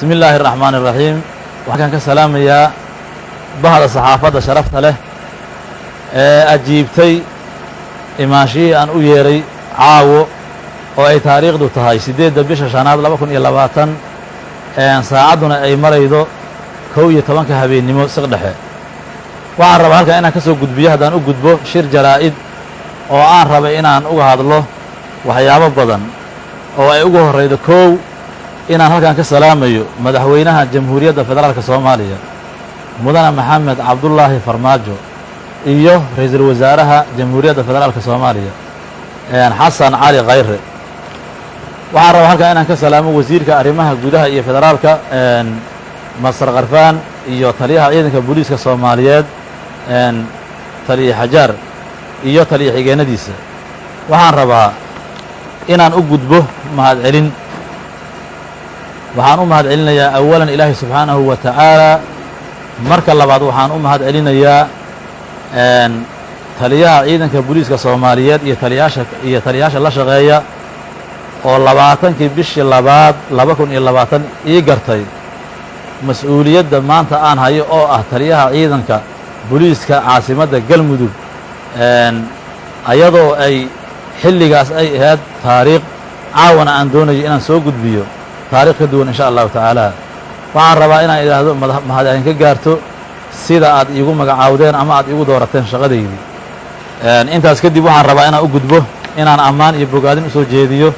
بسم الله الرحمن الرحيم وحكان كسلام يا بعض الصحافة شرفت له أجيبتي إماشي أن أيري عاو وأي تاريخ دو تهاي سيديد بيش شاناد لبكن إلا باتن أن ساعدنا أي مريضو كوية طبعا كهبين نمو سقدحه وعن ربا هلكا إنا كسو قد بيه دان أقود بو شير جرائد وعن ربا إنا أن أقهد الله وحيابا بدن وأي أقهر ريدو كو إنا هلكا كسلاميو مدحوينها جمهورية فدرالك الصومالية مدن محمد عبد الله فرماجو إيوه رئيس الوزراء جمهورية فدرالك الصومالية يعني حسن علي غيره waxaan rabaa halka inaan ka salaamo wasiirka arrimaha gudaha iyo federaalka Masar Qarfaan iyo taliyaha ciidanka booliiska Soomaaliyeed taliye Hajar iyo taliye xigeenadiisa waxaan rabaa inaan u gudbo mahadcelin waxaan u mahadcelinayaa awalan Ilaahay subhanahu wa ta'ala marka labaad waxaan u mahadcelinayaa taliyaha ciidanka booliiska Soomaaliyeed iyo taliyaasha la shaqeeya oo 20kii bishii labaad 2020 ii gartay mas'uuliyadda maanta aan hayo oo ah taliyaha ciidanka booliiska caasimadda Galmudug ayadoo ay xilligaas ay ahayd taariikh caawana aan doonayo inaan soo gudbiyo taariikh ka duwan insha Allah taala waxaan rabaa inaan ilaahdo mahadcelin ka gaarto sida aad iigu magacaawdeen ama aad iigu doorateen shaqadeydii intaas kadib waxaan rabaa inaan u gudbo inaan ammaan iyo bogaadin u soo jeediyo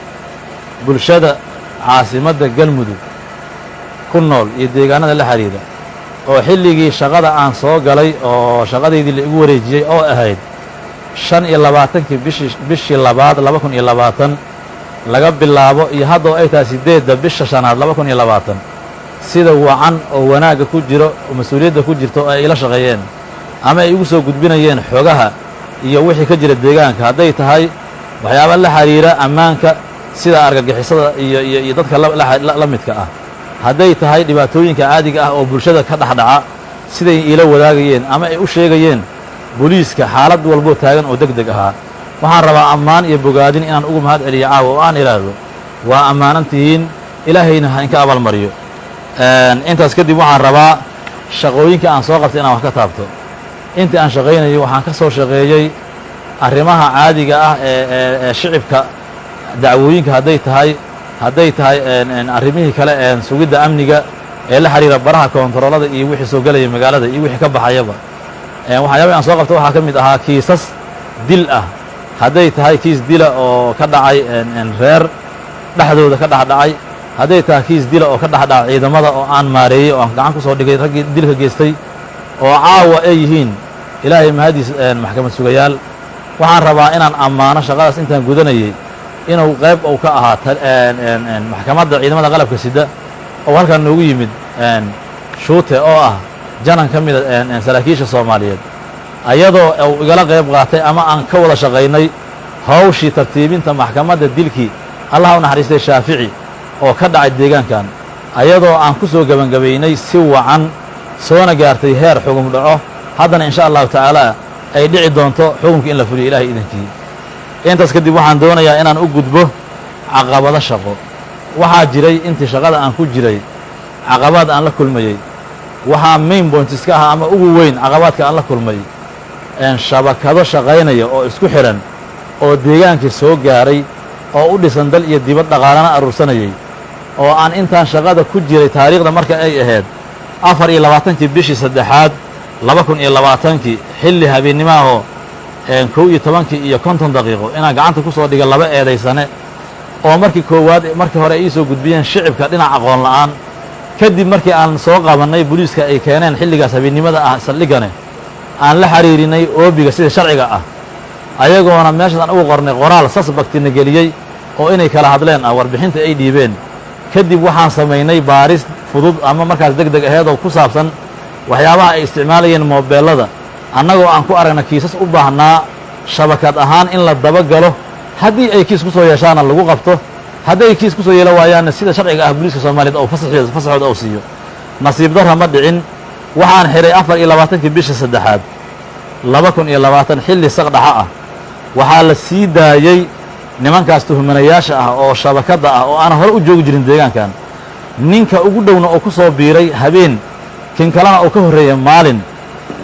bulshada caasimadda Galmudug ku nool iyo deegaanada la xiriira oo xilligii shaqada aan soo galay oo shaqadeydii la igu wareejiyay oo ahayd 25kii bishii labaad 2020 laga bilaabo iyo hadda ay tahay 8 bisha shanaad 2020 sida wacan oo wanaaga ku jiro oo mas'uuliyadda ku jirto ay ila shaqeeyeen ama ay igu soo gudbinayeen xogaha iyo wixii ka jira deegaanka hadday tahay waxyaabo la xiriira ammaanka sida argagixisada iyo dadka la midka ah hadday tahay dhibaatooyinka caadiga ah oo bulshada ka dhaxdhaca siday ila wadaagayeen ama ay u sheegayeen booliiska xaalad walbo taagan oo degdeg ah waxaan rabaa ammaan iyo bogaadin inaan ugu mahadceliyo caawa oo aan ilaahdo waa ammaanantihiin ilaahayna ha inka abaal mariyo intaas kadib waxaan rabaa shaqooyinka aan soo qabtay inaan wax ka taabto intii aan shaqaynayo waxaan ka soo shaqeeyay arrimaha caadiga ah ee shicibka dacwooyinka hadday tahay arrimihii kale sugidda amniga ee la xiriira baraha koontaroolada iyo wixii soo galaya magaalada iyo wixii ka baxayaba waxyaabaha aan soo qabto waxaa ka mid ahaa kiisas dil ah hadday tahay kiis dila oo ka dhacay reer dhexdooda ka dhacay hadday tahay kiis dila oo ka dhacay ciidamada oo aan maareeyay oo aan gacan ku soo dhigay raggii dilka geystay oo caawa ay yihiin ilaahay mahadiis maxkamad sugayaal waxaan rabaa inaan ammaano shaqadaas intaan gudanayay inuu qayb uu ka ahaa maxkamadda ciidamada qalabka sida oo halkan noogu yimid shuute oo ah janan ka mid ah saraakiisha Soomaaliyeed ayadoo uu igala qayb qaatay ama aan ka wada shaqaynay hawshii tartiibinta maxkamadda dilkii Allah u naxariistay Shaafici oo ka dhacay deegaankan ayadoo aan ku soo gabangabeynay si wacan soona gaartay heer xukun dhaco haddana insha Allah taala ay dhici doonto xukunka in la fuliyo Ilaahay idinkii intaas kadib waxaan doonayaa inaan u gudbo caqabado shaqo waxaa jiray intii shaqada aan ku jiray caqabad aan la kulmayay waxaa main points ka ah ama ugu weyn caqabadka aan la kulmay shabakado shaqaynaya oo isku xiran oo deegaankii soo gaaray oo u dhisan dal iyo dibad dhaqaalana aruursanayay oo aan intaan shaqada ku jiray taariikhda marka ay ahayd 24kii bishii saddexaad 2020kii xilli habeennimaha 11 iyo 50 daqiiqo inaan gacanta ku soo dhiga laba eedaysane oo markii hore ay soo gudbiyeen shicibka dhinac aqoon la'aan kadib markii aan soo qabanay booliiska ay keeneen xilligaas habeennimada ah saldhigane aan la xiriirinay oobiga sida sharciga ah ayagoona meeshaan ugu qornay qoraal suspectina geliyay oo inay kala hadleen warbixinta ay dhiibeen kadib waxaan sameynay baaris fudud ama markaas degdeg aheed oo ku saabsan waxyaabaha ay isticmaalayeen moobeelada annagoo aan ku aragna kiisas u baahnaa shabakad ahaan in la daba galo haddii ay kiis ku soo yeeshaana lagu qabto haddii ay kiis ku soo yeelo waayaanna sida sharciga ah booliiska Soomaaliyeed oo fasaxooda oo siiyo nasiib darro ma dhicin waxaan xiray 24kii bishii saddexaad 2020 xilli saqdhaxa ah waxaa la sii daayay nimankaas tuhmanayaasha ah oo shabakada ah oo aan hore u joogi jirin deegaankan ninka ugu dhowna oo ku soo biiray habeen kin kalena oo ka horreeya maalin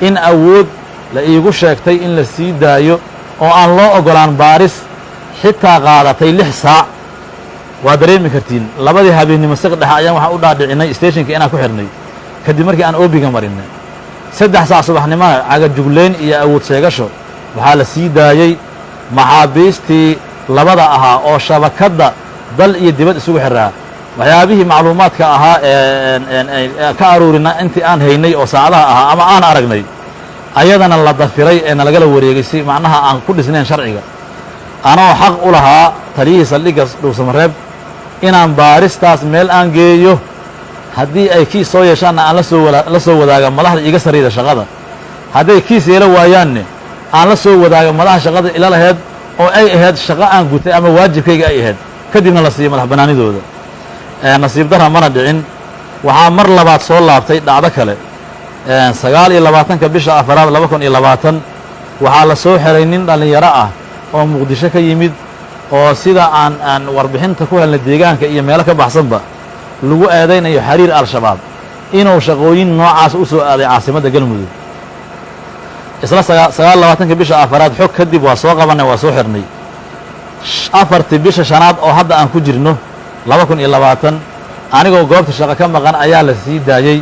in awood la iigu sheegtay in la sii daayo oo aan loo oggolaan baaris xitaa qaadatay 6 saac waa dareemi kartiin labadii habeennimo saq dhexe ayaan waxaan u dhaadhicinay stationka inaan ku xidhnay kadib markii aan oobiga marinay 3 saac subaxnimada cagajugleyn iyo awood sheegasho waxaa la sii daayey maxaabiistii labada ahaa oo shabakadda dal iyo dibad isugu xiraa waxyaabihii macluumaadka ahaa ka aruurina intii aan haynay oo saacadaha ahaa ama aan aragnay ayadana la dafiray ee nalagala wareegay si macnaha aan ku dhisnayn sharciga anoo xaq u lahaa taliyihii saldhigga dhuusamareeb inaan baaristaas meel aan geeyo haddii ay kiis soo yeeshaanna aan la soo wadaaga madaxda iga sarriida shaqada hadday kiis yeelo waayaanne aan la soo wadaaga madaxa shaqada ila laheyd oo ay ahayd shaqo aan gutay ama waajibkayga ay ahayd kadibna la siiyo madax bannaanidooda nasiib darra mana dhicin waxaa mar labaad soo laabtay dhacdo kale 29 bisha afaraad 2020 waxaa la soo xeray nin dhallinyaro ah oo muqdisho ka yimid oo sida aan warbixinta ku helnay deegaanka iyo meelo ka baxsanba lagu eedaynayo xiriir al-shabaab inuu shaqooyin noocaas u soo aaday caasimadda galmudug isla 29 bisha afaraad xog kadib waa soo qabanay waa soo xirnay 4 bisha shanaad oo hadda aan ku jirno 2020 anigoo goobta shaqo ka maqan ayaa la sii daayey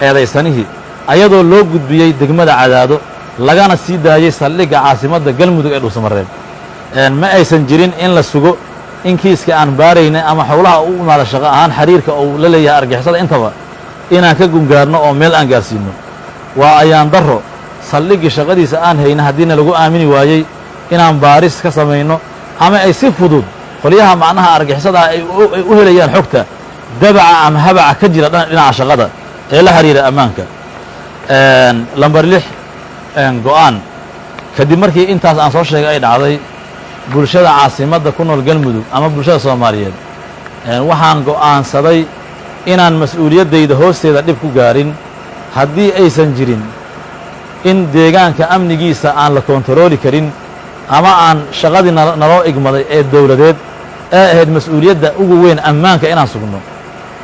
eedaysanihii ayadoo loo gudbiyey degmada Cadaado lagana sii daayey saldhigga caasimadda galmudug ee dhuusamareeb ma aysan jirin in la sugo in kiiska aan baaraynay ama howlaha u imaada shaqo ahaan xiriirka uu la leeyahay argixisada intaba inaan ka gungaarno oo meel aan gaarsiino waa ayaan darro saldhiggii shaqadiisa aan hayna haddiina lagu aamini waayey inaan baaris ka samayno ama ay si fudud qolyaha macnaha argixisada ay u helayaan xogta dabaca ama habaca ka jira dhinaca shaqada ee la xiriira ammaanka lambar 6 go'aan kadib markii intaas aan soo sheegay ay dhacday bulshada caasimadda ku nool galmudug ama bulshada soomaaliyeed waxaan go'aansaday inaan mas'uuliyaddayda hoosteeda dhib ku gaarin haddii aysan jirin in deegaanka amnigiisa aan la koontarooli karin ama aan shaqadii naloo igmaday ee dawladeed ee ahayd mas'uuliyadda ugu weyn ammaanka inaan sugno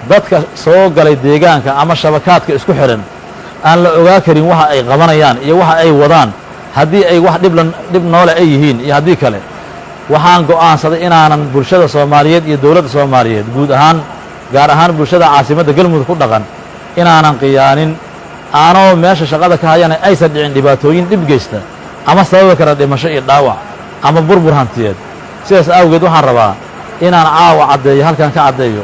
dadka soo galay deegaanka ama shabakaadka isku xihan aan la ogaa karin waxa ay qabanayaan iyo waxa ay wadaan haddii ay wax dhib noole ay yihiin iyo haddii kale waxaan go'aansaday inaanan bulshada soomaaliyeed iyo dawladda soomaaliyeed guud ahaan gaar ahaan bulshada caasimadda galmudug ku dhaqan inaanan qiyaanin aanoo meesha shaqada ka hayana aysan dhicin dhibaatooyin dhib geysta ama sababi kara dhimasho iyo dhaawac ama burbur hantiyeed sidaas awgeed waxaan rabaa inaan caawa caddeeyo halkan ka caddeeyo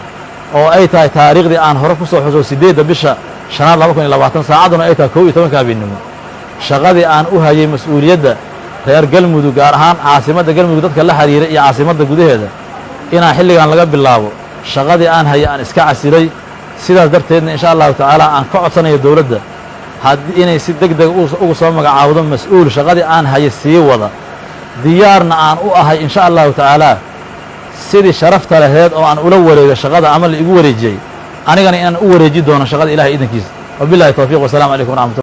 oo ay tahay taariikhdii aan hore ku soo xuso 8 bisha shanaad 2020 saacadduna ay tahay 11 habeenimo shaqadii aan u hayay mas'uuliyadda reer galmudug gaar ahaan caasimadda galmudug dadka la xiriiray iyo caasimadda gudaheeda inaan xilligan laga bilaabo shaqadii aan hayay aan iska casilay sidaas darteedna insha allahu tacaala aan ka codsanayo dawladda haddii inay si degdeg ugu soo magacaawdo mas'uul shaqadii aan hayay sii wada diyaarna aan u ahay insha allahu tacaala sidii sharafta laheed oo aan ula wareego shaqada ama la igu wareejiyey anigana inaan u wareeji doono shaqada ilahay idankiisa wabillahi tawfiiq wasalaamu calaykum waraxmatullahi